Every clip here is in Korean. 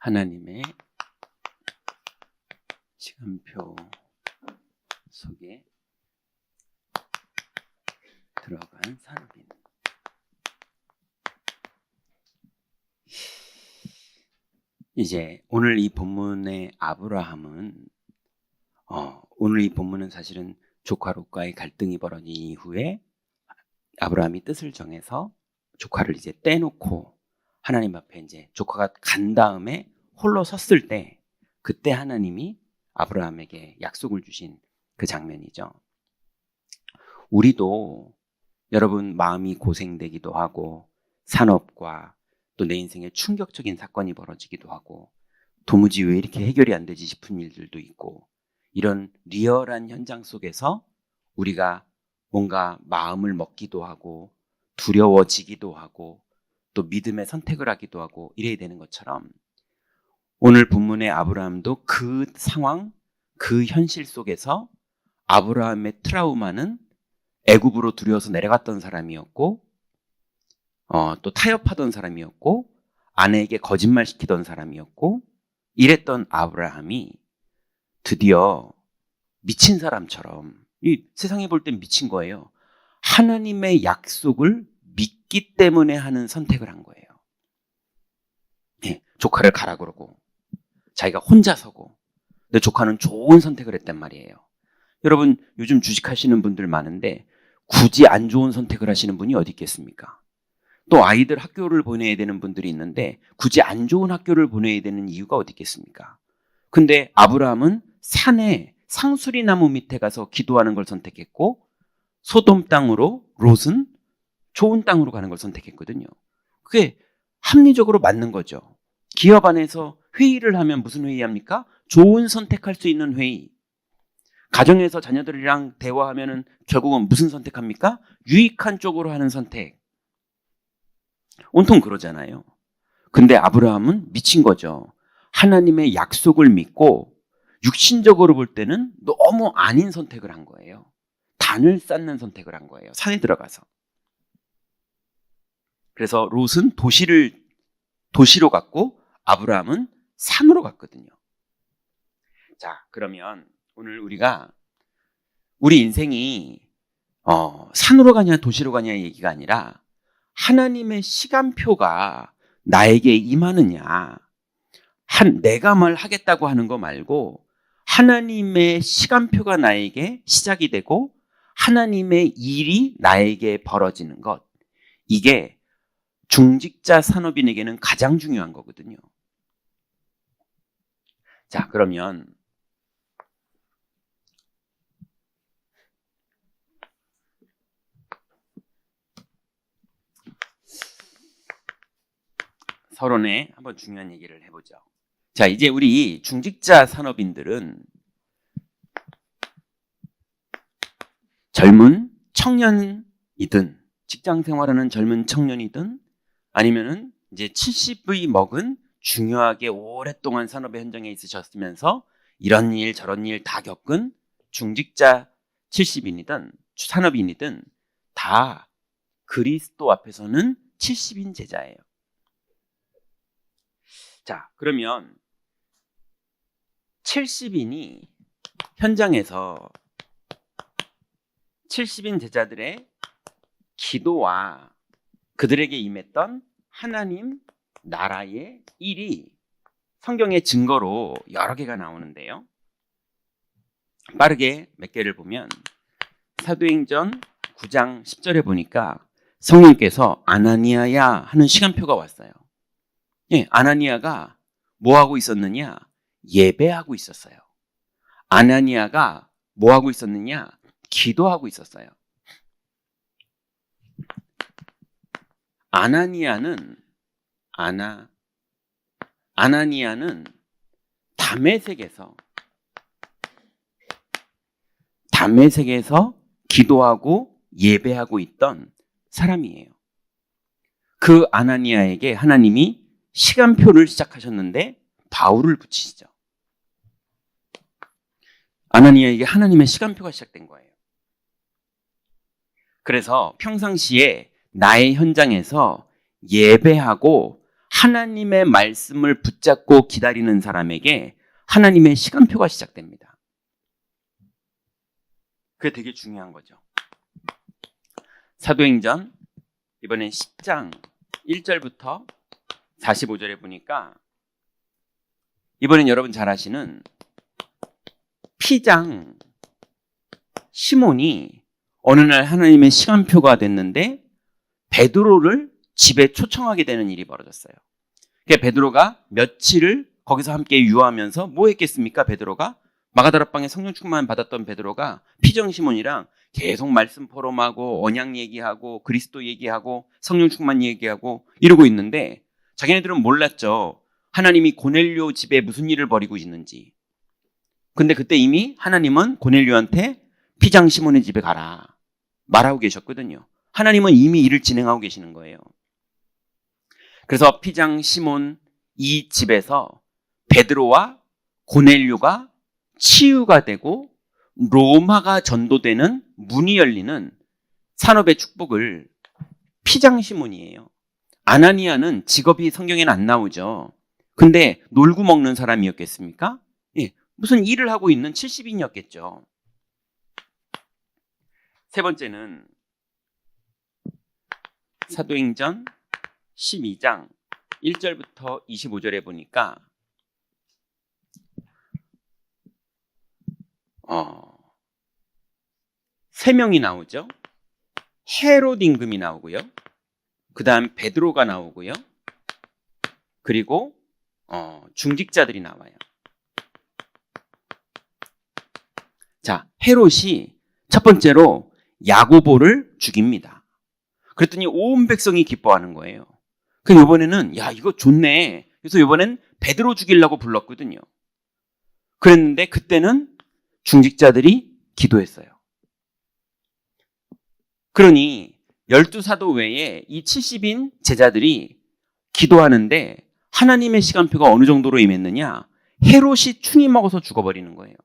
하나님의 시간표 속에 들어간 산업인. 이제 오늘 이 본문의 아브라함은 오늘 이 본문은 사실은 조카 롯과의 갈등이 벌어진 이후에 아브라함이 뜻을 정해서 조카를 이제 떼놓고 하나님 앞에 이제 조카가 간 다음에 홀로 섰을 때 그때 하나님이 아브라함에게 약속을 주신 그 장면이죠. 우리도 여러분 마음이 고생되기도 하고 산업과 또 내 인생에 충격적인 사건이 벌어지기도 하고 도무지 왜 이렇게 해결이 안 되지 싶은 일들도 있고 이런 리얼한 현장 속에서 우리가 뭔가 마음을 먹기도 하고 두려워지기도 하고 또 믿음의 선택을 하기도 하고 이래야 되는 것처럼 오늘 본문의 아브라함도 그 상황, 그 현실 속에서 아브라함의 트라우마는 애굽으로 두려워서 내려갔던 사람이었고 또 타협하던 사람이었고 아내에게 거짓말시키던 사람이었고 이랬던 아브라함이 드디어 미친 사람처럼 이 세상에 볼 땐 미친 거예요. 하나님의 약속을 믿기 때문에 하는 선택을 한 거예요. 조카를 가라 그러고 자기가 혼자 서고 근데 조카는 좋은 선택을 했단 말이에요. 여러분 요즘 주식하시는 분들 많은데 굳이 안 좋은 선택을 하시는 분이 어디 있겠습니까? 또 아이들 학교를 보내야 되는 분들이 있는데 굳이 안 좋은 학교를 보내야 되는 이유가 어디 있겠습니까? 근데 아브라함은 산에 상수리나무 밑에 가서 기도하는 걸 선택했고 소돔 땅으로 롯은 좋은 땅으로 가는 걸 선택했거든요. 그게 합리적으로 맞는 거죠. 기업 안에서 회의를 하면 무슨 회의합니까? 좋은 선택할 수 있는 회의. 가정에서 자녀들이랑 대화하면은 결국은 무슨 선택합니까? 유익한 쪽으로 하는 선택. 온통 그러잖아요. 근데 아브라함은 미친 거죠. 하나님의 약속을 믿고 육신적으로 볼 때는 너무 아닌 선택을 한 거예요. 단을 쌓는 선택을 한 거예요. 산에 들어가서. 그래서 롯은 도시로 갔고 아브라함은 산으로 갔거든요. 자, 그러면 오늘 우리 인생이 산으로 가냐 도시로 가냐 얘기가 아니라 하나님의 시간표가 나에게 임하느냐 내가 뭘 하겠다고 하는 거 말고 하나님의 시간표가 나에게 시작이 되고 하나님의 일이 나에게 벌어지는 것 이게 중직자 산업인에게는 가장 중요한 거거든요. 자, 그러면 서론에 한번 중요한 얘기를 해보죠. 자, 이제 우리 중직자 산업인들은 젊은 청년이든 직장 생활하는 젊은 청년이든 아니면은 이제 70의 먹은 중요하게 오랫동안 산업의 현장에 있으셨으면서 이런 일 저런 일 다 겪은 중직자 70인이든 산업인이든 다 그리스도 앞에서는 70인 제자예요. 자, 그러면 70인이 현장에서 70인 제자들의 기도와 그들에게 임했던 하나님 나라의 일이 성경의 증거로 여러 개가 나오는데요. 빠르게 몇 개를 보면 사도행전 9장 10절에 보니까 성령께서 아나니아야 하는 시간표가 왔어요. 아나니아가 뭐 하고 있었느냐? 예배하고 있었어요. 아나니아가 뭐 하고 있었느냐? 기도하고 있었어요. 아나니아는 담메색에서 기도하고 예배하고 있던 사람이에요. 그 아나니아에게 하나님이 시간표를 시작하셨는데 바울을 붙이시죠. 아나니아에게 하나님의 시간표가 시작된 거예요. 그래서 평상시에 나의 현장에서 예배하고 하나님의 말씀을 붙잡고 기다리는 사람에게 하나님의 시간표가 시작됩니다. 그게 되게 중요한 거죠. 사도행전 이번엔 10장 1절부터 45절에 보니까 이번엔 여러분 잘 아시는 피장 시몬이 어느 날 하나님의 시간표가 됐는데 베드로를 집에 초청하게 되는 일이 벌어졌어요. 그러니까 베드로가 며칠을 거기서 함께 유하면서 뭐 했겠습니까? 베드로가 마가다락방에 성령 충만 받았던 베드로가 피정 시몬이랑 계속 말씀 포럼하고 언약 얘기하고 그리스도 얘기하고 성령 충만 얘기하고 이러고 있는데 자기네들은 몰랐죠. 하나님이 고넬료 집에 무슨 일을 벌이고 있는지. 근데 그때 이미 하나님은 고넬료한테 피장 시몬의 집에 가라 말하고 계셨거든요. 하나님은 이미 일을 진행하고 계시는 거예요. 그래서 피장 시몬 이 집에서 베드로와 고넬료가 치유가 되고 로마가 전도되는 문이 열리는 산업의 축복을 피장 시몬이에요. 아나니아는 직업이 성경에는 안 나오죠. 근데 놀고 먹는 사람이었겠습니까? 예, 무슨 일을 하고 있는 70인이었겠죠. 세 번째는 사도행전 12장 1절부터 25절에 보니까 세 명이 나오죠. 헤롯 임금이 나오고요. 그 다음 베드로가 나오고요. 그리고 중직자들이 나와요. 자, 헤롯이 첫 번째로 야고보를 죽입니다. 그랬더니 온 백성이 기뻐하는 거예요. 그래서 이번에는 야 이거 좋네. 그래서 이번엔 베드로 죽이려고 불렀거든요. 그랬는데 그때는 중직자들이 기도했어요. 그러니 12사도 외에 이 70인 제자들이 기도하는데 하나님의 시간표가 어느 정도로 임했느냐? 헤롯이 충이 먹어서 죽어버리는 거예요.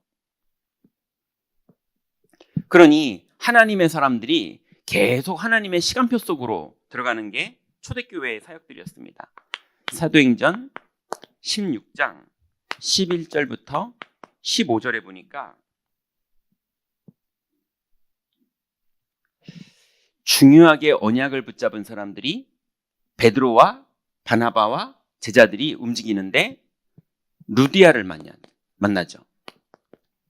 그러니 하나님의 사람들이 계속 하나님의 시간표 속으로 들어가는 게 초대교회의 사역들이었습니다. 사도행전 16장 11절부터 15절에 보니까 중요하게 언약을 붙잡은 사람들이 베드로와 바나바와 제자들이 움직이는데 루디아를 만나죠.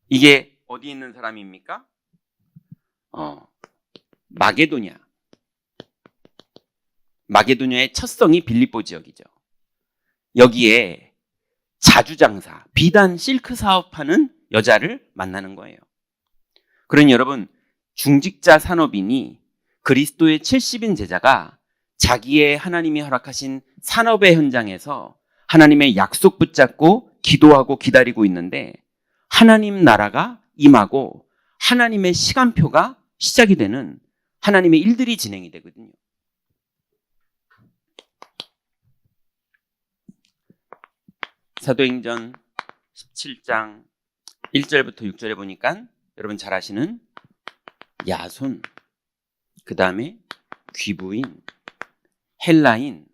이게 어디 있는 사람입니까? 마게도냐의 첫 성이 빌립보 지역이죠. 여기에 자주장사, 비단 실크 사업하는 여자를 만나는 거예요. 그러니 여러분, 중직자 산업인이 그리스도의 70인 제자가 자기의 하나님이 허락하신 산업의 현장에서 하나님의 약속 붙잡고 기도하고 기다리고 있는데 하나님 나라가 임하고 하나님의 시간표가 시작이 되는 하나님의 일들이 진행이 되거든요. 사도행전 17장 1절부터 6절에 보니까 여러분 잘 아시는 야손, 그 다음에 귀부인, 헬라인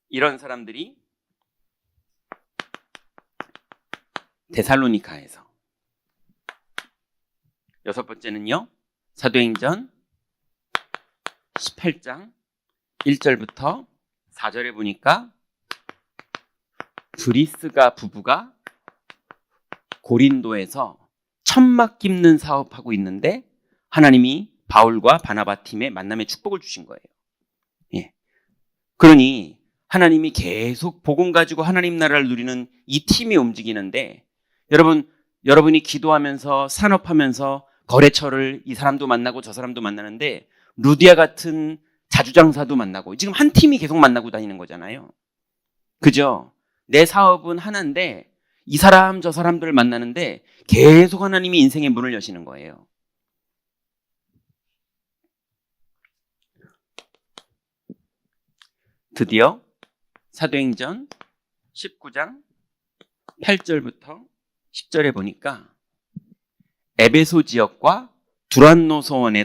이런 사람들이 데살로니가에서 여섯 번째는요. 사도행전 18장 1절부터 4절에 보니까 브리스가 부부가 고린도에서 천막 깁는 사업하고 있는데 하나님이 바울과 바나바 팀의 만남의 축복을 주신 거예요. 예. 그러니 하나님이 계속 복음 가지고 하나님 나라를 누리는 이 팀이 움직이는데 여러분이 기도하면서 산업하면서 거래처를 이 사람도 만나고 저 사람도 만나는데 루디아 같은 자주장사도 만나고 지금 한 팀이 계속 만나고 다니는 거잖아요. 그죠? 내 사업은 하나인데 이 사람 저 사람들을 만나는데 계속 하나님이 인생의 문을 여시는 거예요. 드디어 사도행전 19장 8절부터 10절에 보니까 에베소 지역과 두란노 소원에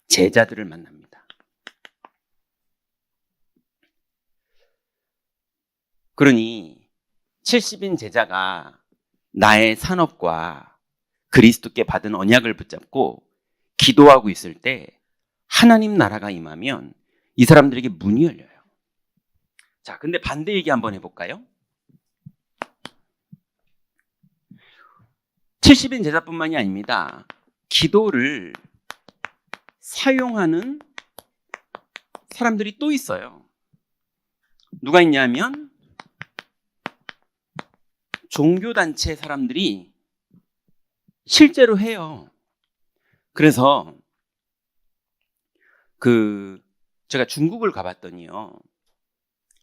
제자들을 만납니다. 그러니 70인 제자가 나의 산업과 그리스도께 받은 언약을 붙잡고 기도하고 있을 때 하나님 나라가 임하면 이 사람들에게 문이 열려요. 자, 근데 반대 얘기 한번 해볼까요? 70인 제자뿐만이 아닙니다. 기도를 사용하는 사람들이 또 있어요. 누가 있냐면 종교단체 사람들이 실제로 해요. 그래서 제가 중국을 가봤더니요,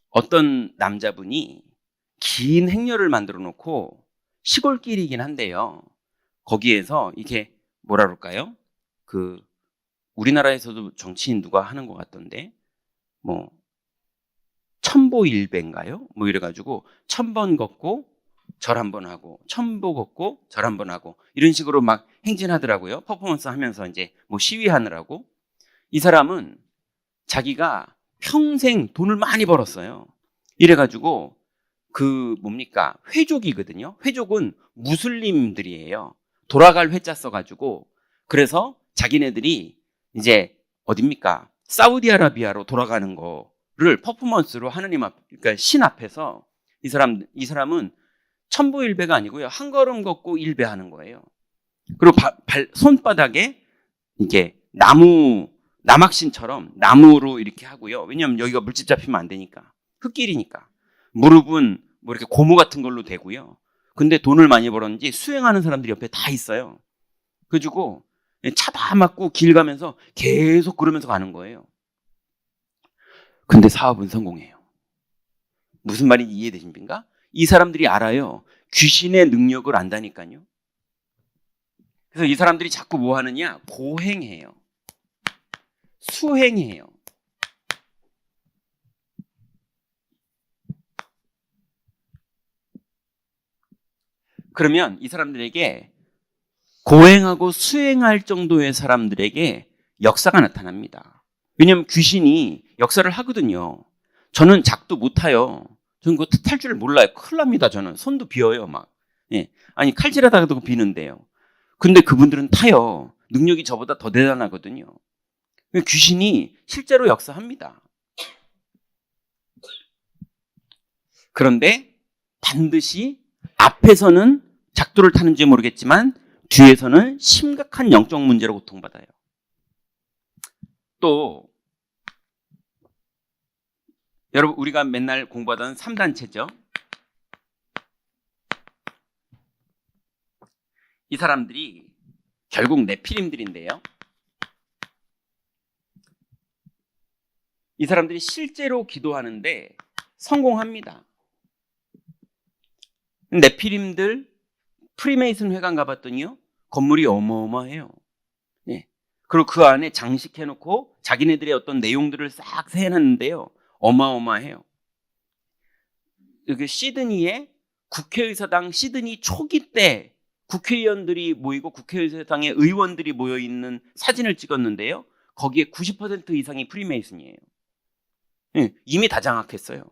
어떤 남자분이 긴 행렬을 만들어 놓고 시골길이긴 한데요, 거기에서 이게 뭐라 그럴까요? 우리나라에서도 정치인 누가 하는 것 같던데, 뭐 천보일배인가요? 뭐 이래가지고 1000번 걷고 절 한 번 하고 1000보 걷고 절 한 번 하고 이런 식으로 막 행진하더라고요. 퍼포먼스 하면서 이제 뭐 시위하느라고. 이 사람은 자기가 평생 돈을 많이 벌었어요. 이래가지고 뭡니까? 회족이거든요. 회족은 무슬림들이에요. 돌아갈 회자 써가지고, 그래서 자기네들이 이제 어딥니까? 사우디아라비아로 돌아가는 거를 퍼포먼스로 하느님 그러니까 신 앞에서 이 사람은 천보일배가 아니고요, 한 걸음 걷고 일배하는 거예요. 그리고 손바닥에 이게 남학신처럼 나무로 이렇게 하고요. 왜냐하면 여기가 물집 잡히면 안 되니까, 흙길이니까. 무릎은 뭐 이렇게 고무 같은 걸로 대고요. 근데 돈을 많이 벌었는지 수행하는 사람들이 옆에 다 있어요. 그래가지고 차 다 막고 길 가면서 계속 그러면서 가는 거예요. 근데 사업은 성공해요. 무슨 말인지 이해되십니까? 이 사람들이 알아요. 귀신의 능력을 안다니까요. 그래서 이 사람들이 자꾸 뭐 하느냐? 고행해요. 수행해요. 그러면 이 사람들에게, 고행하고 수행할 정도의 사람들에게 역사가 나타납니다. 왜냐하면 귀신이 역사를 하거든요. 저는 작도 못 타요. 저는 그거 탈 줄 몰라요. 큰일 납니다. 저는 손도 비어요, 막. 예. 아니, 칼질하다가도 비는데요. 근데 그분들은 타요. 능력이 저보다 더 대단하거든요. 귀신이 실제로 역사합니다. 그런데 반드시 앞에서는 작두를 타는지 모르겠지만 뒤에서는 심각한 영적 문제로 고통받아요. 또 여러분, 우리가 맨날 공부하던 3단체죠. 이 사람들이 결국 네피림들인데요, 이 사람들이 실제로 기도하는데 성공합니다. 네피림들 프리메이슨 회관 가봤더니요, 건물이 어마어마해요. 네. 그리고 그 안에 장식해놓고 자기네들의 어떤 내용들을 싹 세해놨는데요, 어마어마해요. 여기 시드니에 국회의사당 시드니 초기 때 국회의원들이 모이고 국회의사당에 의원들이 모여있는 사진을 찍었는데요, 거기에 90% 이상이 프리메이슨이에요. 네, 이미 다 장악했어요.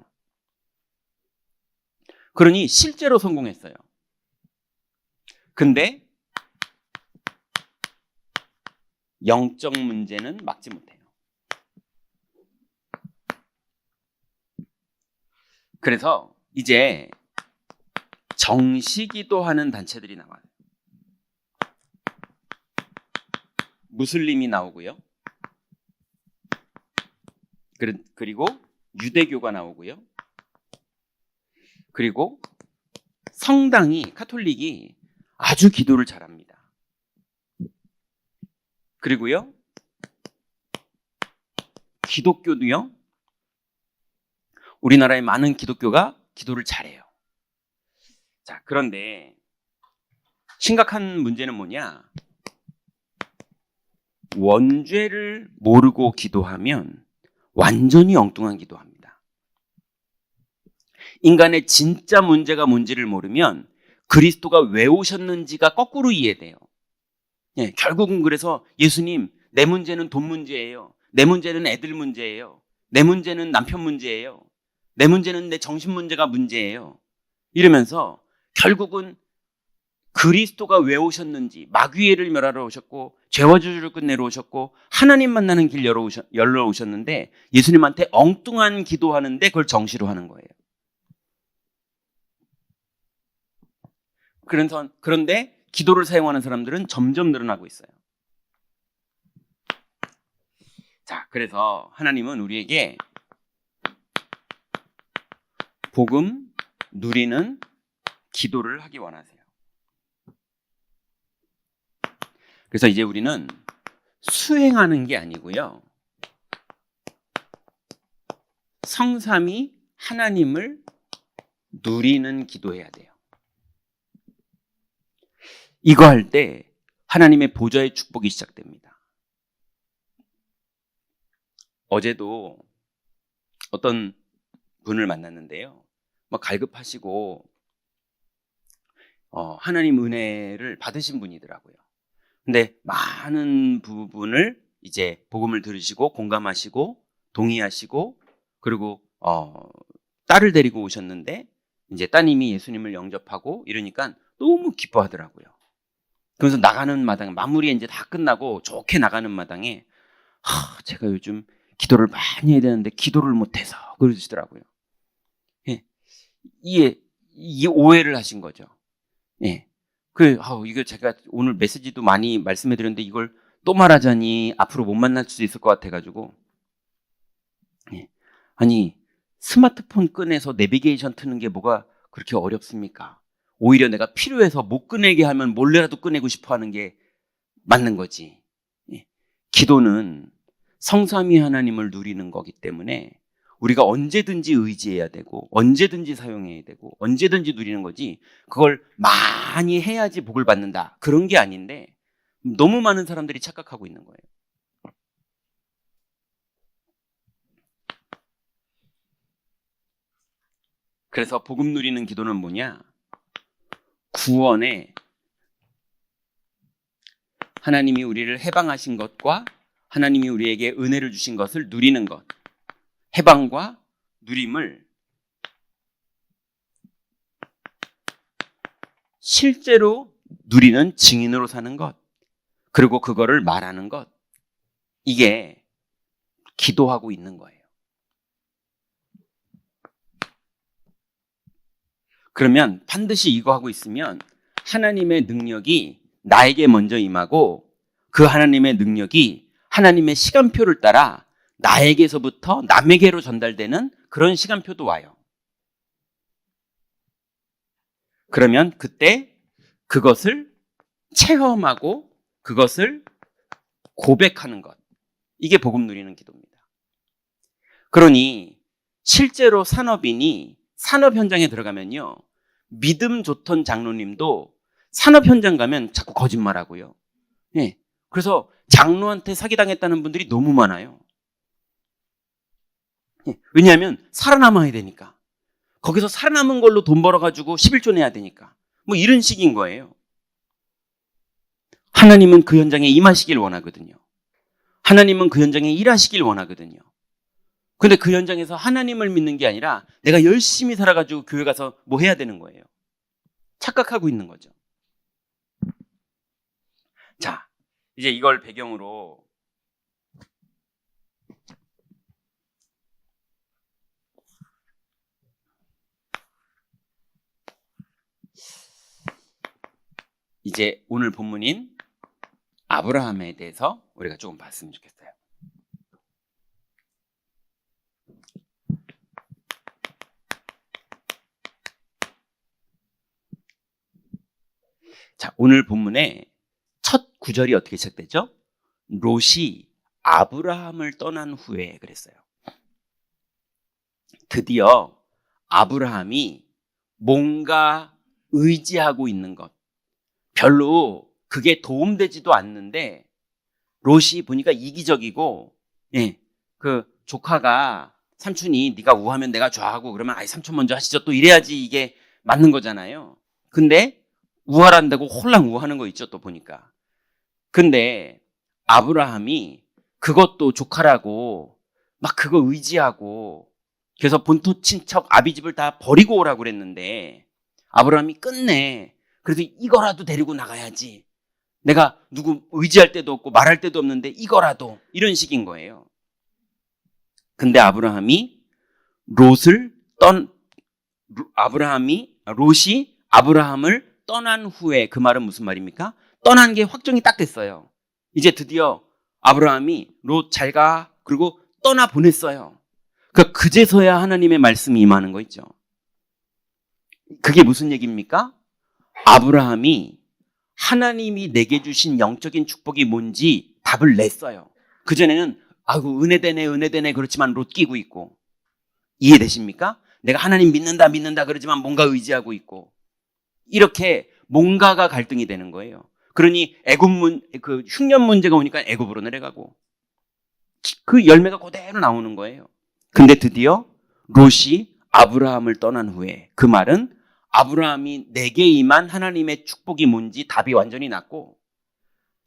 그러니 실제로 성공했어요. 근데 영적 문제는 막지 못해요. 그래서 이제 정시기도 하는 단체들이 나와요. 무슬림이 나오고요, 그리고 유대교가 나오고요, 그리고 성당이, 카톨릭이 아주 기도를 잘합니다. 그리고요, 기독교도요, 우리나라의 많은 기독교가 기도를 잘해요. 자, 그런데 심각한 문제는 뭐냐? 원죄를 모르고 기도하면 완전히 엉뚱한 기도합니다. 인간의 진짜 문제가 뭔지를 모르면 그리스도가 왜 오셨는지가 거꾸로 이해돼요. 예, 결국은 그래서 예수님, 내 문제는 돈 문제예요. 내 문제는 애들 문제예요. 내 문제는 남편 문제예요. 내 문제는 내 정신 문제가 문제예요. 이러면서 결국은 그리스도가 왜 오셨는지, 마귀를 멸하러 오셨고 죄와 저주를 끝내러 오셨고 하나님 만나는 길 열러 오셨는데 예수님한테 엉뚱한 기도하는데 그걸 정시로 하는 거예요. 그런데 기도를 사용하는 사람들은 점점 늘어나고 있어요. 자, 그래서 하나님은 우리에게 복음 누리는 기도를 하기 원하세요. 그래서 이제 우리는 수행하는 게 아니고요. 성삼위 하나님을 누리는 기도해야 돼요. 이거 할 때 하나님의 보좌의 축복이 시작됩니다. 어제도 어떤 분을 만났는데요. 갈급하시고 하나님 은혜를 받으신 분이더라고요. 근데 많은 부분을 이제 복음을 들으시고 공감하시고 동의하시고 그리고 딸을 데리고 오셨는데 이제 따님이 예수님을 영접하고 이러니까 너무 기뻐하더라고요. 그래서 나가는 마당에 마무리 이제 다 끝나고 좋게 나가는 마당에 제가 요즘 기도를 많이 해야 되는데 기도를 못해서 그러시더라고요. 예. 이게 오해를 하신 거죠. 예. 이거 제가 오늘 메시지도 많이 말씀해 드렸는데 이걸 또 말하자니 앞으로 못 만날 수도 있을 것 같아가지고. 예. 아니, 스마트폰 꺼내서 내비게이션 트는 게 뭐가 그렇게 어렵습니까? 오히려 내가 필요해서 못 꺼내게 하면 몰래라도 꺼내고 싶어 하는 게 맞는 거지. 예. 기도는 성삼위 하나님을 누리는 거기 때문에 우리가 언제든지 의지해야 되고 언제든지 사용해야 되고 언제든지 누리는 거지 그걸 많이 해야지 복을 받는다. 그런 게 아닌데 너무 많은 사람들이 착각하고 있는 거예요. 그래서 복음 누리는 기도는 뭐냐? 구원에 하나님이 우리를 해방하신 것과 하나님이 우리에게 은혜를 주신 것을 누리는 것. 해방과 누림을 실제로 누리는 증인으로 사는 것. 그리고 그거를 말하는 것. 이게 기도하고 있는 거예요. 그러면 반드시 이거 하고 있으면 하나님의 능력이 나에게 먼저 임하고 그 하나님의 능력이 하나님의 시간표를 따라 나에게서부터 남에게로 전달되는 그런 시간표도 와요. 그러면 그때 그것을 체험하고 그것을 고백하는 것. 이게 복음 누리는 기도입니다. 그러니 실제로 산업인이 산업 현장에 들어가면요. 믿음 좋던 장로님도 산업 현장 가면 자꾸 거짓말하고요. 네. 그래서 장로한테 사기당했다는 분들이 너무 많아요. 네. 왜냐하면 살아남아야 되니까. 거기서 살아남은 걸로 돈 벌어가지고 11조 내야 되니까. 뭐 이런 식인 거예요. 하나님은 그 현장에 임하시길 원하거든요. 하나님은 그 현장에 일하시길 원하거든요. 근데 그 현장에서 하나님을 믿는 게 아니라 내가 열심히 살아가지고 교회 가서 뭐 해야 되는 거예요. 착각하고 있는 거죠. 자, 이제 이걸 배경으로 이제 오늘 본문인 아브라함에 대해서 우리가 조금 봤으면 좋겠어요. 자, 오늘 본문의 첫 구절이 어떻게 시작되죠? 롯이 아브라함을 떠난 후에 그랬어요. 드디어 아브라함이 뭔가 의지하고 있는 것. 별로 그게 도움되지도 않는데 롯이 보니까 이기적이고 그 조카가 삼촌이 네가 우하면 내가 좌하고 그러면 삼촌 먼저 하시죠. 또 이래야지 이게 맞는 거잖아요. 근데 우하란다고 홀랑 우하는 거 있죠. 또 보니까. 근데 아브라함이 그것도 조카라고 막 그거 의지하고 그래서 본토 친척 아비집을 다 버리고 오라고 그랬는데 아브라함이 끝내 그래도 이거라도 데리고 나가야지. 내가 누구 의지할 데도 없고 말할 데도 없는데 이거라도 이런 식인 거예요. 근데 롯이 아브라함을 떠난 후에 그 말은 무슨 말입니까? 떠난 게 확정이 딱 됐어요. 이제 드디어 아브라함이 롯 잘 가 그리고 떠나 보냈어요. 그러니까 그제서야 하나님의 말씀이 임하는 거 있죠. 그게 무슨 얘기입니까? 아브라함이 하나님이 내게 주신 영적인 축복이 뭔지 답을 냈어요. 그전에는 아이고 은혜 되네 그렇지만 롯 끼고 있고 이해되십니까? 내가 하나님 믿는다 그러지만 뭔가 의지하고 있고 이렇게 뭔가가 갈등이 되는 거예요. 그러니 그 흉년 문제가 오니까 애굽으로 내려가고 그 열매가 그대로 나오는 거예요. 근데 드디어 롯이 아브라함을 떠난 후에 그 말은 아브라함이 내게 임한 하나님의 축복이 뭔지 답이 완전히 났고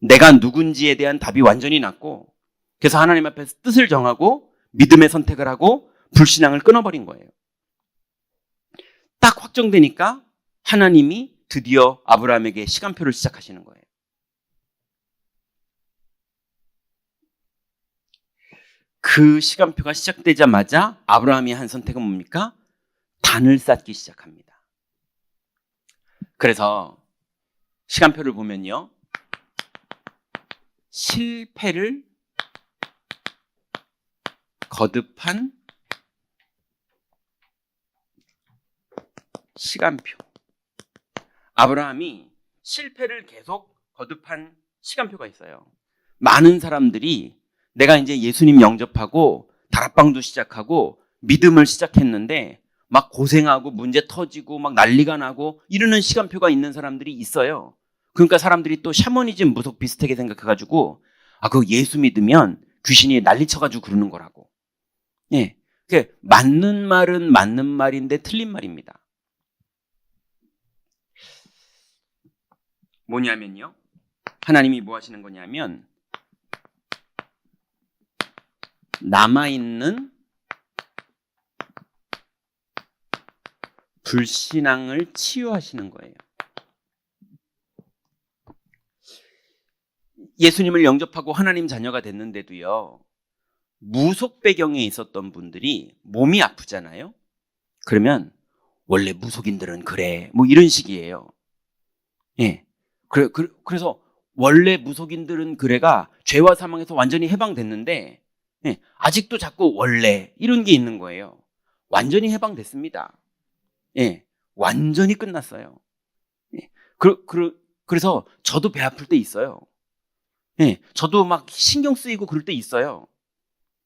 내가 누군지에 대한 답이 완전히 났고 그래서 하나님 앞에서 뜻을 정하고 믿음의 선택을 하고 불신앙을 끊어버린 거예요. 딱 확정되니까 하나님이 드디어 아브라함에게 시간표를 시작하시는 거예요. 그 시간표가 시작되자마자 아브라함이 한 선택은 뭡니까? 단을 쌓기 시작합니다. 그래서 시간표를 보면요. 실패를 거듭한 시간표. 아브라함이 실패를 계속 거듭한 시간표가 있어요. 많은 사람들이 내가 이제 예수님 영접하고 다락방도 시작하고 믿음을 시작했는데 막 고생하고 문제 터지고 막 난리가 나고 이러는 시간표가 있는 사람들이 있어요. 그러니까 사람들이 또 샤머니즘 무속 비슷하게 생각해가지고 그거 예수 믿으면 귀신이 난리쳐가지고 그러는 거라고. 예, 그 맞는 말은 맞는 말인데 틀린 말입니다. 뭐냐면요. 하나님이 뭐 하시는 거냐면 남아있는 불신앙을 치유하시는 거예요. 예수님을 영접하고 하나님 자녀가 됐는데도요. 무속 배경에 있었던 분들이 몸이 아프잖아요. 그러면 원래 무속인들은 그래. 뭐 이런 식이에요. 예. 그래서 원래 무속인들은 그래가 죄와 사망에서 완전히 해방됐는데 예, 아직도 자꾸 원래 이런 게 있는 거예요. 완전히 해방됐습니다. 예, 완전히 끝났어요. 예, 그래서 저도 배 아플 때 있어요. 예, 저도 막 신경 쓰이고 그럴 때 있어요.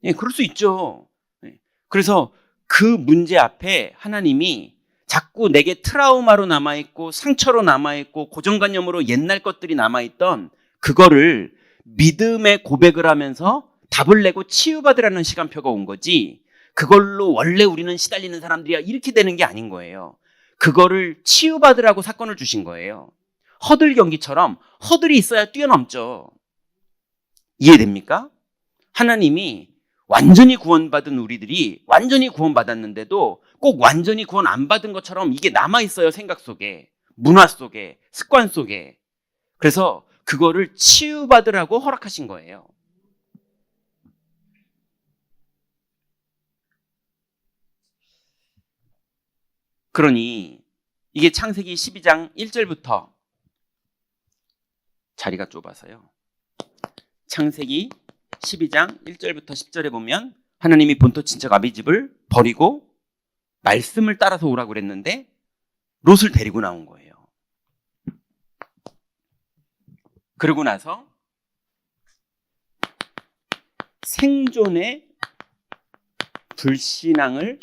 예, 그럴 수 있죠. 예, 그래서 그 문제 앞에 하나님이 자꾸 내게 트라우마로 남아있고 상처로 남아있고 고정관념으로 옛날 것들이 남아있던 그거를 믿음의 고백을 하면서 답을 내고 치유받으라는 시간표가 온 거지 그걸로 원래 우리는 시달리는 사람들이야 이렇게 되는 게 아닌 거예요. 그거를 치유받으라고 사건을 주신 거예요. 허들 경기처럼 허들이 있어야 뛰어넘죠. 이해됩니까? 하나님이 완전히 구원받은 우리들이 완전히 구원받았는데도 꼭 완전히 구원 안 받은 것처럼 이게 남아있어요. 생각 속에, 문화 속에, 습관 속에. 그래서 그거를 치유받으라고 허락하신 거예요. 그러니 이게 창세기 12장 1절부터 자리가 좁아서요. 창세기 12장 1절부터 10절에 보면 하나님이 본토 친척 아비집을 버리고 말씀을 따라서 오라고 그랬는데 롯을 데리고 나온 거예요. 그러고 나서 생존의 불신앙을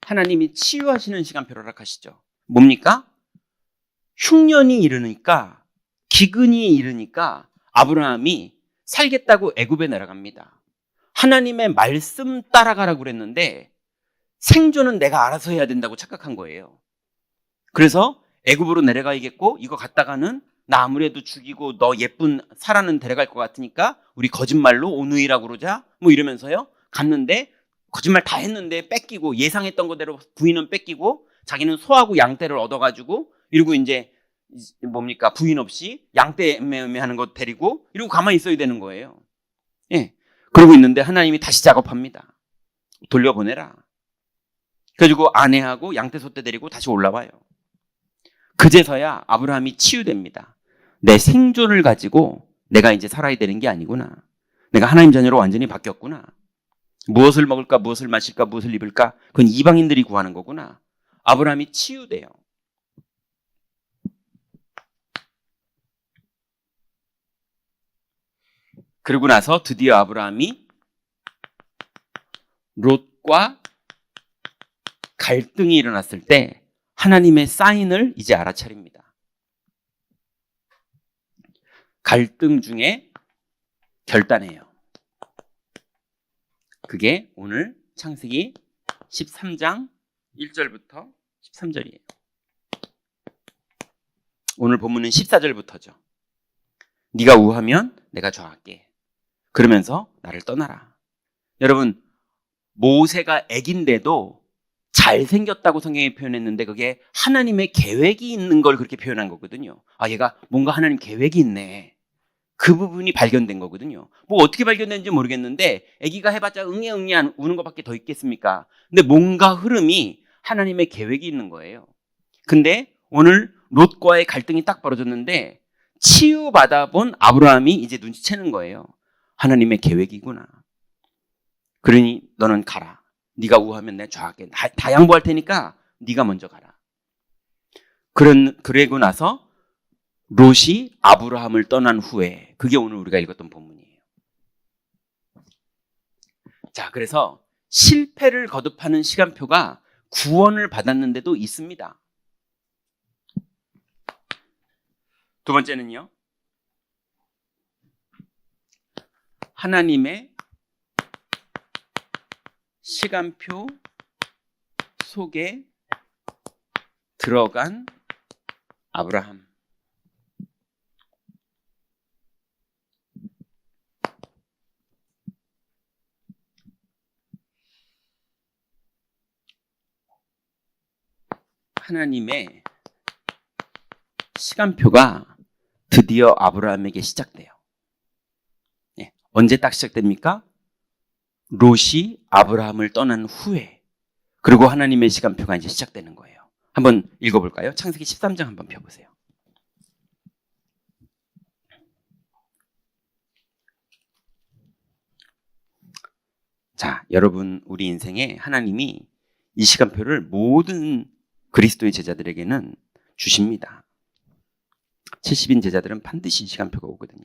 하나님이 치유하시는 시간표를 허락하시죠. 뭡니까? 흉년이 이르니까 기근이 이르니까 아브라함이 살겠다고 애굽에 내려갑니다. 하나님의 말씀 따라가라고 그랬는데 생존은 내가 알아서 해야 된다고 착각한 거예요. 그래서 애굽으로 내려가야겠고 이거 갔다가는 나 아무래도 죽이고 너 예쁜 사라는 데려갈 것 같으니까 우리 거짓말로 오누이라고 그러자. 뭐 이러면서요. 갔는데 거짓말 다 했는데 뺏기고 예상했던 거대로 부인은 뺏기고 자기는 소하고 양떼를 얻어가지고 이러고 이제 뭡니까 부인 없이 양떼 매매하는 거 데리고 이러고 가만히 있어야 되는 거예요. 예. 그러고 있는데 하나님이 다시 작업합니다. 돌려보내라. 그래가지고 아내하고 양떼 소떼 데리고 다시 올라와요. 그제서야 아브라함이 치유됩니다. 내 생존을 가지고 내가 이제 살아야 되는 게 아니구나. 내가 하나님 자녀로 완전히 바뀌었구나. 무엇을 먹을까, 무엇을 마실까, 무엇을 입을까? 그건 이방인들이 구하는 거구나. 아브라함이 치유돼요. 그러고 나서 드디어 아브라함이 롯과 갈등이 일어났을 때 하나님의 사인을 이제 알아차립니다. 갈등 중에 결단해요. 그게 오늘 창세기 13장 1절부터 13절이에요. 오늘 본문은 14절부터죠. 네가 우하면 내가 좌할게. 그러면서 나를 떠나라. 여러분, 모세가 애긴데도 잘생겼다고 성경에 표현했는데 그게 하나님의 계획이 있는 걸 그렇게 표현한 거거든요. 아, 얘가 뭔가 하나님 계획이 있네. 그 부분이 발견된 거거든요. 뭐 어떻게 발견된지 모르겠는데 애기가 해봤자 응애 안 우는 것밖에 더 있겠습니까? 근데 뭔가 흐름이 하나님의 계획이 있는 거예요. 근데 오늘 롯과의 갈등이 딱 벌어졌는데 치유받아 본 아브라함이 이제 눈치채는 거예요. 하나님의 계획이구나. 그러니 너는 가라. 네가 우하면 내가 좌할게. 다 양보할 테니까 네가 먼저 가라. 그러고 나서 롯이 아브라함을 떠난 후에 그게 오늘 우리가 읽었던 본문이에요. 자, 그래서 실패를 거듭하는 시간표가 구원을 받았는데도 있습니다. 두 번째는요. 하나님의 시간표 속에 들어간 아브라함. 하나님의 시간표가 드디어 아브라함에게 시작돼요. 네. 언제 딱 시작됩니까? 롯이 아브라함을 떠난 후에. 그리고 하나님의 시간표가 이제 시작되는 거예요. 한번 읽어볼까요? 창세기 13장 한번 펴보세요. 자, 여러분, 우리 인생에 하나님이 이 시간표를 모든 그리스도의 제자들에게는 주십니다. 70인 제자들은 반드시 시간표가 오거든요.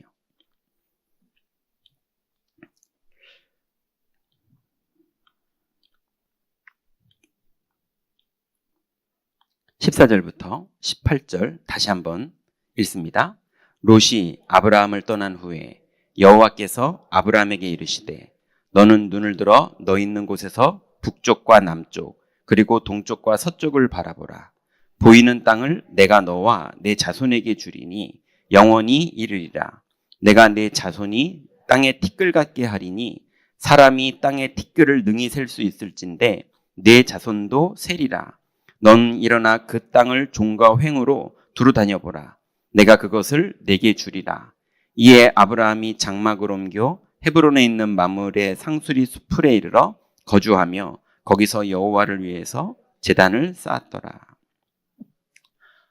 14절부터 18절 다시 한번 읽습니다. 롯이 아브라함을 떠난 후에 여호와께서 아브라함에게 이르시되 너는 눈을 들어 너 있는 곳에서 북쪽과 남쪽 그리고 동쪽과 서쪽을 바라보라. 보이는 땅을 내가 너와 내 자손에게 주리니 영원히 이르리라. 내가 내 자손이 땅에 티끌 같게 하리니 사람이 땅에 티끌을 능히 셀 수 있을진데 내 자손도 세리라. 넌 일어나 그 땅을 종과 횡으로 두루 다녀보라. 내가 그것을 내게 주리라. 이에 아브라함이 장막을 옮겨 헤브론에 있는 마므레 상수리 수풀에 이르러 거주하며 거기서 여호와를 위해서 제단을 쌓았더라.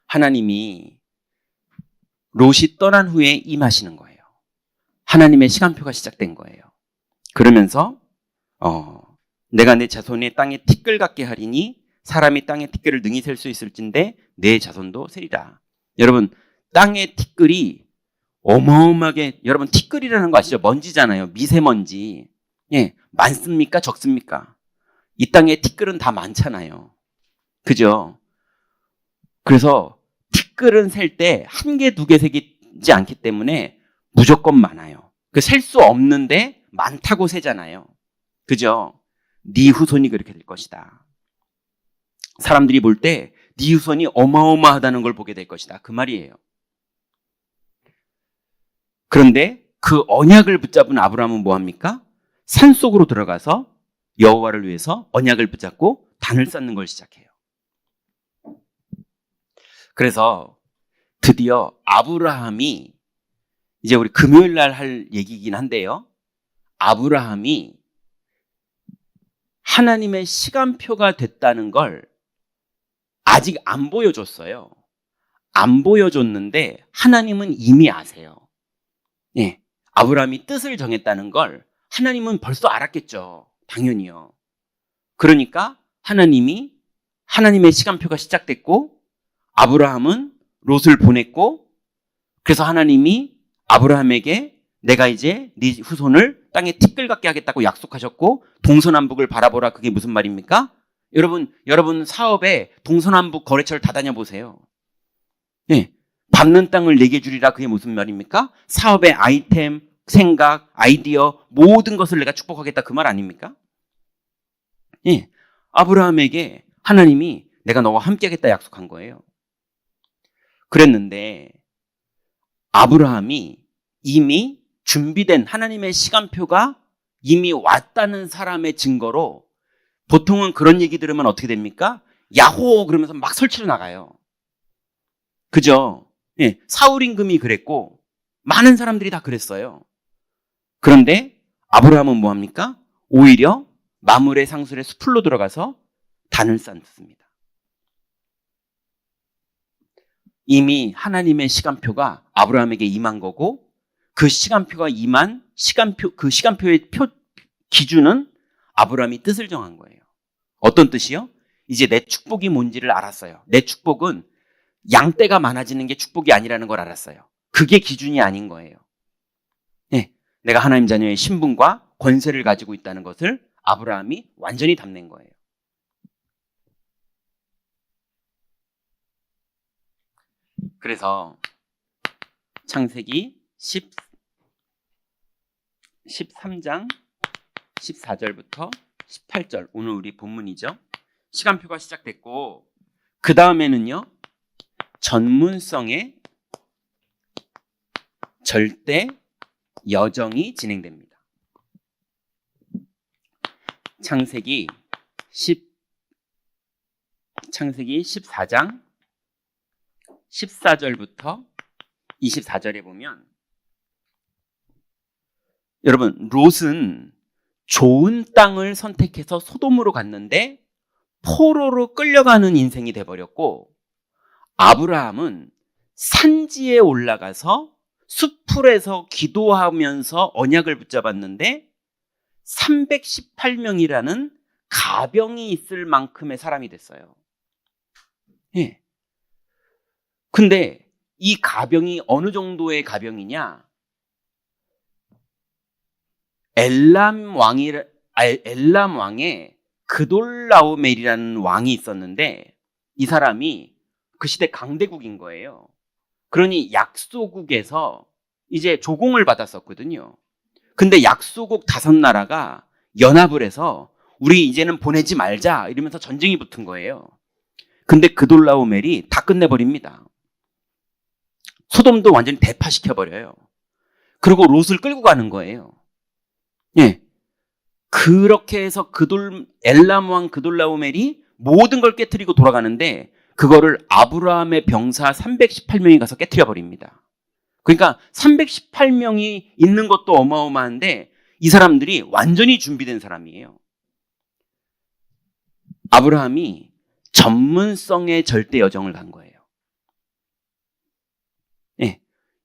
하나님이 롯이 떠난 후에 임하시는 거예요. 하나님의 시간표가 시작된 거예요. 그러면서 내가 내 자손의 땅에 티끌 같게 하리니 사람이 땅에 티끌을 능히 셀 수 있을진데 내 자손도 세리라. 여러분, 땅의 티끌이 어마어마하게, 여러분 티끌이라는 거 아시죠? 먼지잖아요. 미세먼지. 예, 많습니까? 적습니까? 이 땅에 티끌은 다 많잖아요. 그죠? 그래서 티끌은 셀 때 한 개, 두 개 세지 않기 때문에 무조건 많아요. 그 셀 수 없는데 많다고 세잖아요. 그죠? 네 후손이 그렇게 될 것이다. 사람들이 볼 때 네 후손이 어마어마하다는 걸 보게 될 것이다. 그 말이에요. 그런데 그 언약을 붙잡은 아브라함은 뭐합니까? 산속으로 들어가서 여호와를 위해서 언약을 붙잡고 단을 쌓는 걸 시작해요. 그래서 드디어 아브라함이, 이제 우리 금요일 날 할 얘기이긴 한데요, 아브라함이 하나님의 시간표가 됐다는 걸 아직 안 보여줬어요. 안 보여줬는데 하나님은 이미 아세요. 예, 아브라함이 뜻을 정했다는 걸 하나님은 벌써 알았겠죠. 당연히요. 그러니까 하나님의 시간표가 시작됐고 아브라함은 롯을 보냈고, 그래서 하나님이 아브라함에게 내가 이제 네 후손을 땅에 티끌 같게 하겠다고 약속하셨고, 동서남북을 바라보라. 그게 무슨 말입니까? 여러분 사업에 동서남북 거래처를 다 다녀보세요. 예, 밟는 땅을 내게 주리라. 그게 무슨 말입니까? 사업의 아이템, 생각, 아이디어 모든 것을 내가 축복하겠다, 그 말 아닙니까? 예, 아브라함에게 하나님이 내가 너와 함께 하겠다 약속한 거예요. 그랬는데 아브라함이 이미 준비된 하나님의 시간표가 이미 왔다는 사람의 증거로, 보통은 그런 얘기 들으면 어떻게 됩니까? 야호 그러면서 막 설치러 나가요. 그죠? 예, 사울 임금이 그랬고 많은 사람들이 다 그랬어요. 그런데 아브라함은 뭐합니까? 오히려 마므레 상술의 숲으로 들어가서 단을 쌓습니다. 이미 하나님의 시간표가 아브라함에게 임한 거고, 그 시간표가 임한 그 시간표의 기준은 아브라함이 뜻을 정한 거예요. 어떤 뜻이요? 이제 내 축복이 뭔지를 알았어요. 내 축복은 양떼가 많아지는 게 축복이 아니라는 걸 알았어요. 그게 기준이 아닌 거예요. 네, 내가 하나님 자녀의 신분과 권세를 가지고 있다는 것을 아브라함이 완전히 담는 거예요. 그래서 창세기 13장 14절부터 18절, 오늘 우리 본문이죠. 시간표가 시작됐고, 그 다음에는요, 전문성의 절대 여정이 진행됩니다. 창세기 14장 14절부터 24절에 보면, 여러분, 롯은 좋은 땅을 선택해서 소돔으로 갔는데 포로로 끌려가는 인생이 돼버렸고, 아브라함은 산지에 올라가서 숲풀에서 기도하면서 언약을 붙잡았는데 318명이라는 가병이 있을 만큼의 사람이 됐어요. 예. 근데 이 가병이 어느 정도의 가병이냐? 엘람 왕의 그돌라오멜이라는 왕이 있었는데, 이 사람이 그 시대 강대국인 거예요. 그러니 약소국에서 이제 조공을 받았었거든요. 근데 약소국 5나라가 연합을 해서 우리 이제는 보내지 말자 이러면서 전쟁이 붙은 거예요. 근데 그돌라오멜이 다 끝내버립니다. 소돔도 완전히 대파시켜버려요. 그리고 롯을 끌고 가는 거예요. 예. 그렇게 해서 엘람 왕 그돌라오멜이 모든 걸 깨트리고 돌아가는데, 그거를 아브라함의 병사 318명이 가서 깨트려 버립니다. 그러니까 318명이 있는 것도 어마어마한데 이 사람들이 완전히 준비된 사람이에요. 아브라함이 전문성의 절대 여정을 간 거예요. 예.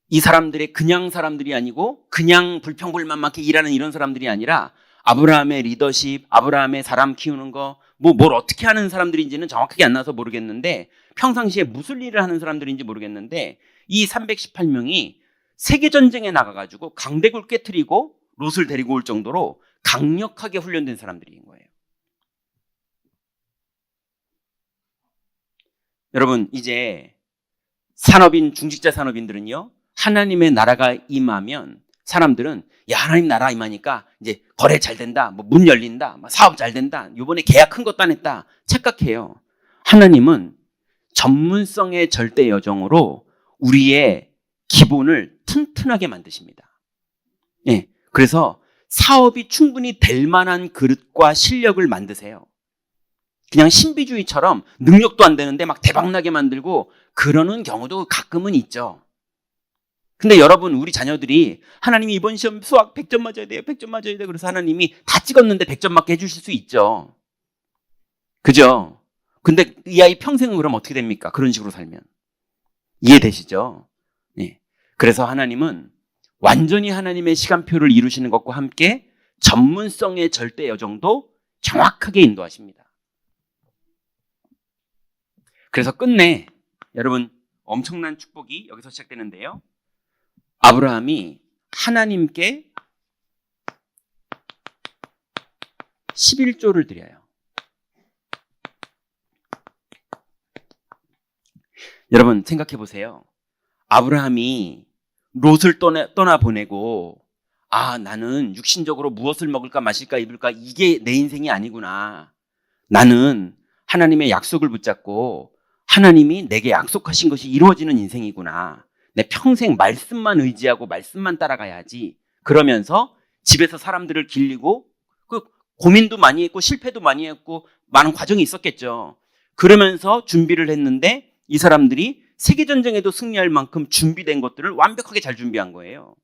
이 사람들의 그냥 사람들이 아니고 그냥 불평불만만하게 일하는 이런 사람들이 아니라, 아브라함의 리더십, 아브라함의 사람 키우는 거, 뭘 어떻게 하는 사람들인지는 정확하게 안 나서 모르겠는데, 평상시에 무슨 일을 하는 사람들인지 모르겠는데, 이 318명이 세계전쟁에 나가가지고 강대국을 깨트리고 롯을 데리고 올 정도로 강력하게 훈련된 사람들인 거예요. 여러분, 이제 중직자 산업인들은요, 하나님의 나라가 임하면 사람들은, 야, 하나님 나라 임하니까 이제 거래 잘 된다, 문 열린다, 사업 잘 된다, 이번에 계약 큰 거 따냈다 착각해요. 하나님은 전문성의 절대 여정으로 우리의 기본을 튼튼하게 만드십니다. 예. 그래서 사업이 충분히 될 만한 그릇과 실력을 만드세요. 그냥 신비주의처럼 능력도 안 되는데 막 대박나게 만들고 그러는 경우도 가끔은 있죠. 근데 여러분, 우리 자녀들이 하나님이 이번 시험 수학 100점 맞아야 돼요. 100점 맞아야 돼요. 그래서 하나님이 다 찍었는데 100점 맞게 해주실 수 있죠. 그죠? 근데 이 아이 평생은 그럼 어떻게 됩니까? 그런 식으로 살면. 이해되시죠? 네. 그래서 하나님은 완전히 하나님의 시간표를 이루시는 것과 함께 전문성의 절대 여정도 정확하게 인도하십니다. 그래서 끝내 여러분, 엄청난 축복이 여기서 시작되는데요. 아브라함이 하나님께 11조를 드려요. 여러분 생각해 보세요. 아브라함이 롯을 떠나보내고 나는 육신적으로 무엇을 먹을까 마실까 입을까 이게 내 인생이 아니구나. 나는 하나님의 약속을 붙잡고 하나님이 내게 약속하신 것이 이루어지는 인생이구나. 내 평생 말씀만 의지하고 말씀만 따라가야지. 그러면서 집에서 사람들을 길리고 고민도 많이 했고 실패도 많이 했고 많은 과정이 있었겠죠. 그러면서 준비를 했는데 이 사람들이 세계전쟁에도 승리할 만큼 준비된 것들을 완벽하게 잘 준비한 거예요.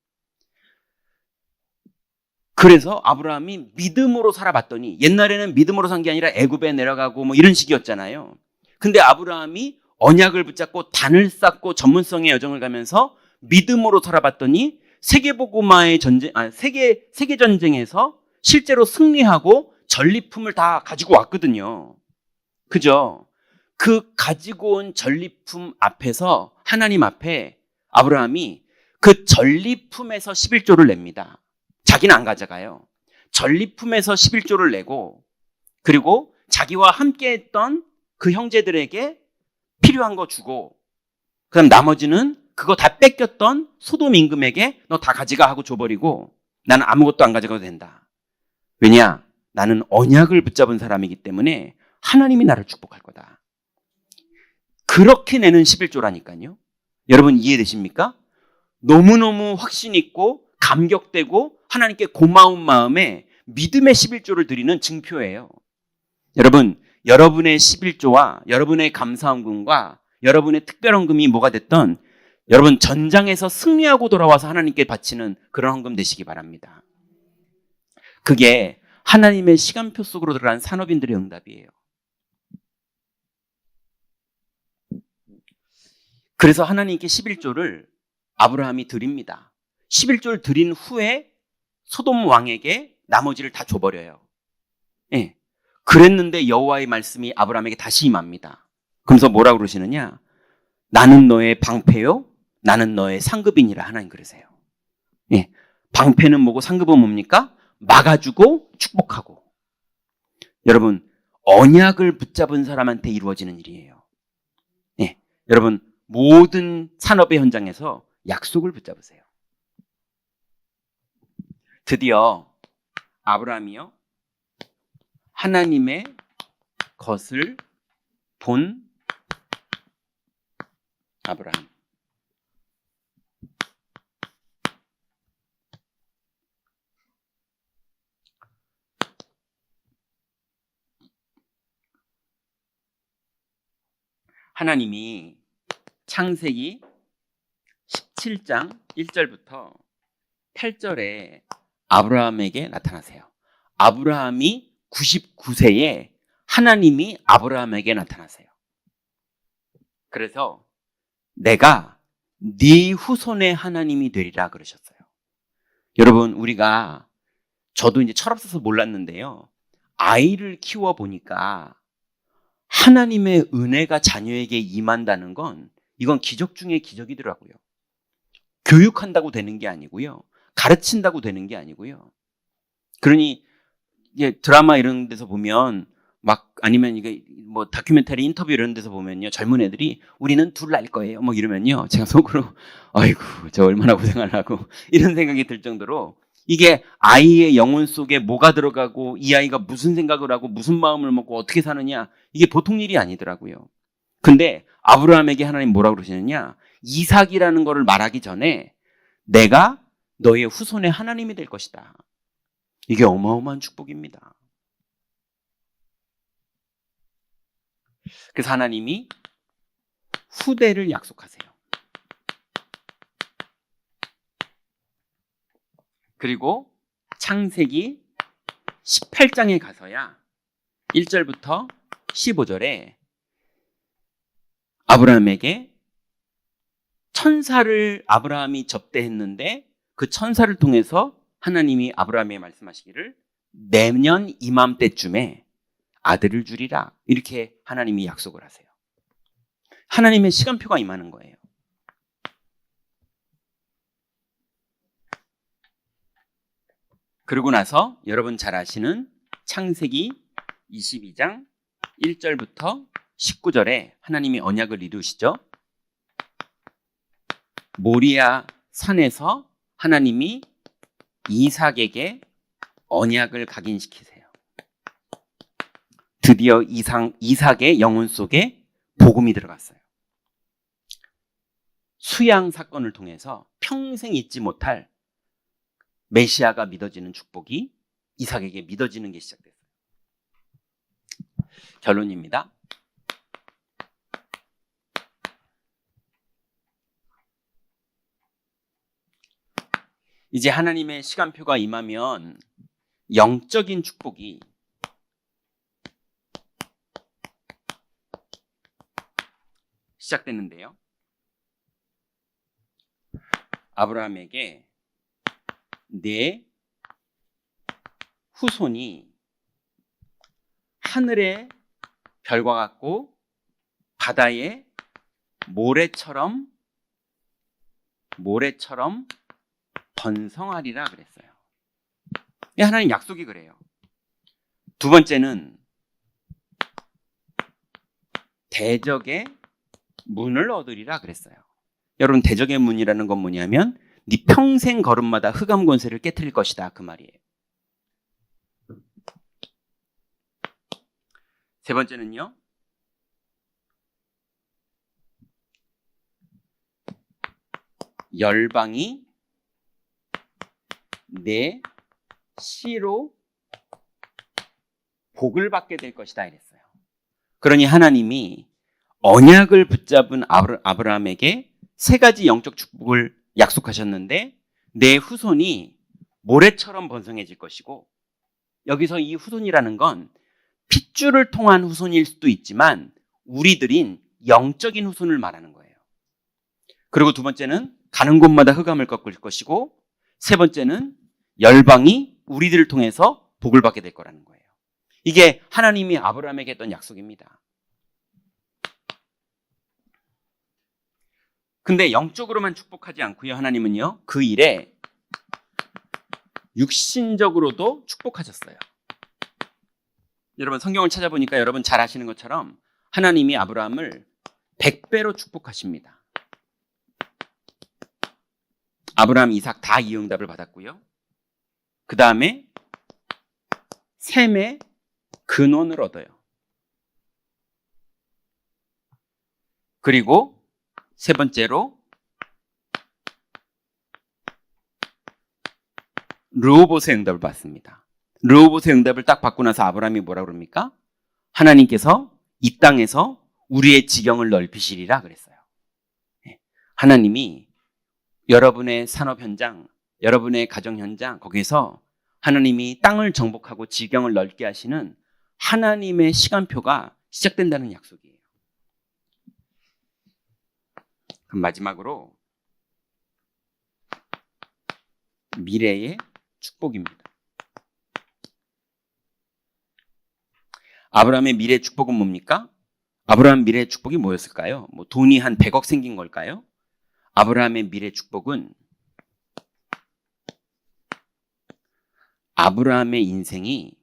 그래서 아브라함이 믿음으로 살아봤더니, 옛날에는 믿음으로 산 게 아니라 애굽에 내려가고 뭐 이런 식이었잖아요. 근데 아브라함이 언약을 붙잡고 단을 쌓고 전문성의 여정을 가면서 믿음으로 살아봤더니 세계복음화의 전쟁, 세계전쟁에서 실제로 승리하고 전리품을 다 가지고 왔거든요. 그죠? 그 가지고 온 전리품 앞에서, 하나님 앞에 아브라함이 그 전리품에서 11조를 냅니다. 자기는 안 가져가요. 전리품에서 11조를 내고, 그리고 자기와 함께 했던 그 형제들에게 필요한 거 주고, 그 다음 나머지는 그거 다 뺏겼던 소돔 임금에게 너 다 가져가 하고 줘버리고, 나는 아무것도 안 가져가도 된다. 왜냐? 나는 언약을 붙잡은 사람이기 때문에 하나님이 나를 축복할 거다. 그렇게 내는 11조라니까요. 여러분 이해되십니까? 너무너무 확신 있고 감격되고 하나님께 고마운 마음에 믿음의 11조를 드리는 증표예요. 여러분, 여러분의 11조와 여러분의 감사헌금과 여러분의 특별헌금이 뭐가 됐던, 여러분 전장에서 승리하고 돌아와서 하나님께 바치는 그런 헌금 되시기 바랍니다. 그게 하나님의 시간표 속으로 들어간 산업인들의 응답이에요. 그래서 하나님께 11조를 아브라함이 드립니다. 11조를 드린 후에 소돔 왕에게 나머지를 다 줘버려요. 예. 그랬는데 여호와의 말씀이 아브라함에게 다시 임합니다. 그러면서 뭐라고 그러시느냐? 나는 너의 방패요, 나는 너의 상급이니라. 하나님 그러세요. 예. 방패는 뭐고 상급은 뭡니까? 막아주고 축복하고. 여러분, 언약을 붙잡은 사람한테 이루어지는 일이에요. 예. 여러분, 모든 산업의 현장에서 약속을 붙잡으세요. 드디어 아브라함이요, 하나님의 것을 본 아브라함. 하나님이 창세기 17장 1절부터 8절에 아브라함에게 나타나세요. 아브라함이 99세에 하나님이 아브라함에게 나타나세요. 그래서 내가 네 후손의 하나님이 되리라 그러셨어요. 여러분, 우리가, 저도 이제 철없어서 몰랐는데요, 아이를 키워 보니까 하나님의 은혜가 자녀에게 임한다는 건, 이건 기적 중에 기적이더라고요. 교육한다고 되는 게 아니고요, 가르친다고 되는 게 아니고요. 그러니 이게 드라마 이런 데서 보면 막, 아니면 이게 뭐 다큐멘터리 인터뷰 이런 데서 보면요, 젊은 애들이 우리는 둘 날 거예요 뭐 이러면요, 제가 속으로 아이고 저 얼마나 고생하려고 이런 생각이 들 정도로, 이게 아이의 영혼 속에 뭐가 들어가고 이 아이가 무슨 생각을 하고 무슨 마음을 먹고 어떻게 사느냐, 이게 보통 일이 아니더라고요. 근데 아브라함에게 하나님 뭐라고 그러시느냐? 이삭이라는 거를 말하기 전에 내가 너의 후손의 하나님이 될 것이다. 이게 어마어마한 축복입니다. 그래서 하나님이 후대를 약속하세요. 그리고 창세기 18장에 가서야 1절부터 15절에 아브라함에게 천사를 아브라함이 접대했는데 그 천사를 통해서 하나님이 아브라함에게 말씀하시기를 내년 이맘때쯤에 아들을 주리라, 이렇게 하나님이 약속을 하세요. 하나님의 시간표가 임하는 거예요. 그러고 나서 여러분 잘 아시는 창세기 22장 1절부터 19절에 하나님이 언약을 이루시죠. 모리아 산에서 하나님이 이삭에게 언약을 각인시키세요. 드디어 이삭의 영혼 속에 복음이 들어갔어요. 수양 사건을 통해서 평생 잊지 못할 메시아가 믿어지는 축복이 이삭에게 믿어지는 게 시작됐어요. 결론입니다. 이제 하나님의 시간표가 임하면 영적인 축복이 시작됐는데요. 아브라함에게 내 후손이 하늘의 별과 같고 바다의 모래처럼 번성하리라 그랬어요. 하나님 약속이 그래요. 두 번째는 대적의 문을 얻으리라 그랬어요. 여러분, 대적의 문이라는 건 뭐냐면 네 평생 걸음마다 흑암 권세를 깨트릴 것이다, 그 말이에요. 세 번째는요, 열방이 내 씨로 복을 받게 될 것이다 이랬어요. 그러니 하나님이 언약을 붙잡은 아브라함에게 세 가지 영적 축복을 약속하셨는데 내 후손이 모래처럼 번성해질 것이고, 여기서 이 후손이라는 건 핏줄을 통한 후손일 수도 있지만 우리들인 영적인 후손을 말하는 거예요. 그리고 두 번째는 가는 곳마다 흑암을 꺾을 것이고, 세 번째는 열방이 우리들을 통해서 복을 받게 될 거라는 거예요. 이게 하나님이 아브라함에게 했던 약속입니다. 근데 영적으로만 축복하지 않고요, 하나님은요 그 일에 육신적으로도 축복하셨어요. 여러분, 성경을 찾아보니까 여러분 잘 아시는 것처럼 하나님이 아브라함을 100배로 축복하십니다. 아브라함, 이삭 다 이 응답을 받았고요. 그 다음에 셈의 근원을 얻어요. 그리고 세 번째로 르호봇의 응답을 받습니다. 르호봇의 응답을 딱 받고 나서 아브라함이 뭐라 그럽니까? 하나님께서 이 땅에서 우리의 지경을 넓히시리라 그랬어요. 하나님이 여러분의 산업 현장, 여러분의 가정 현장, 거기서 하나님이 땅을 정복하고 지경을 넓게 하시는 하나님의 시간표가 시작된다는 약속이에요. 그럼 마지막으로 미래의 축복입니다. 아브라함의 미래의 축복은 뭡니까? 아브라함 미래의 축복이 뭐였을까요? 돈이 한 100억 생긴 걸까요? 아브라함의 미래의 축복은 아브라함의 인생이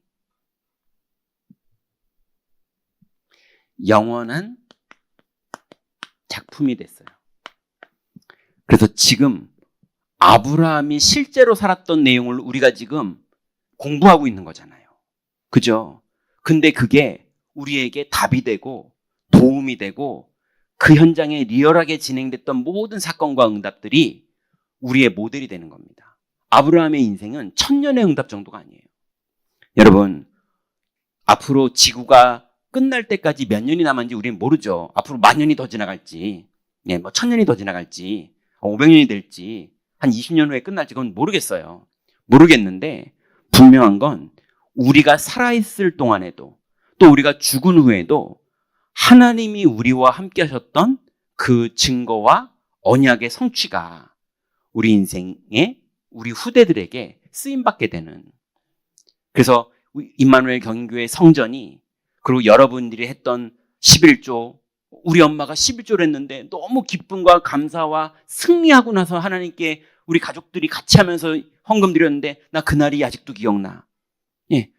영원한 작품이 됐어요. 그래서 지금 아브라함이 실제로 살았던 내용을 우리가 지금 공부하고 있는 거잖아요. 그죠? 근데 그게 우리에게 답이 되고 도움이 되고 그 현장에 리얼하게 진행됐던 모든 사건과 응답들이 우리의 모델이 되는 겁니다. 아브라함의 인생은 1000년의 응답 정도가 아니에요. 여러분, 앞으로 지구가 끝날 때까지 몇 년이 남았는지 우리는 모르죠. 앞으로 10,000년이 더 지나갈지, 1000년이 더 지나갈지, 500년이 될지, 한 20년 후에 끝날지 그건 모르겠어요. 모르겠는데 분명한 건 우리가 살아있을 동안에도 또 우리가 죽은 후에도 하나님이 우리와 함께 하셨던 그 증거와 언약의 성취가 우리 인생에 우리 후대들에게 쓰임받게 되는, 그래서 임마누엘 경인교회 성전이, 그리고 여러분들이 했던 11조, 우리 엄마가 11조를 했는데 너무 기쁨과 감사와 승리하고 나서 하나님께 우리 가족들이 같이 하면서 헌금 드렸는데 나 그날이 아직도 기억나. 예,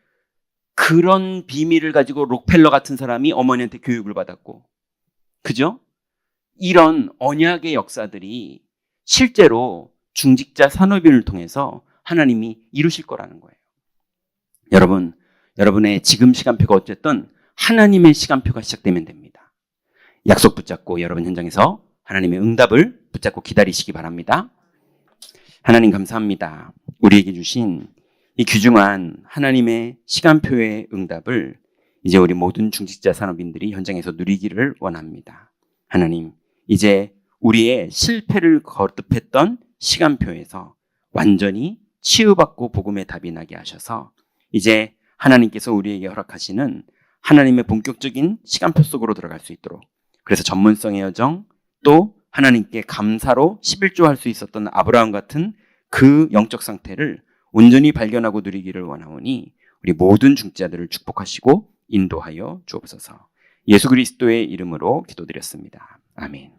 그런 비밀을 가지고 록펠러 같은 사람이 어머니한테 교육을 받았고, 그죠? 이런 언약의 역사들이 실제로 중직자 산업인을 통해서 하나님이 이루실 거라는 거예요. 여러분, 여러분의 지금 시간표가 어쨌든 하나님의 시간표가 시작되면 됩니다. 약속 붙잡고 여러분 현장에서 하나님의 응답을 붙잡고 기다리시기 바랍니다. 하나님 감사합니다. 우리에게 주신 이 귀중한 하나님의 시간표의 응답을 이제 우리 모든 중직자 산업인들이 현장에서 누리기를 원합니다. 하나님, 이제 우리의 실패를 거듭했던 시간표에서 완전히 치유받고 복음의 답이 나게 하셔서 이제 하나님께서 우리에게 허락하시는 하나님의 본격적인 시간표 속으로 들어갈 수 있도록, 그래서 전문성의 여정, 또 하나님께 감사로 11조 할 수 있었던 아브라함 같은 그 영적 상태를 온전히 발견하고 누리기를 원하오니 우리 모든 중직자들을 축복하시고 인도하여 주옵소서. 예수 그리스도의 이름으로 기도드렸습니다. 아멘.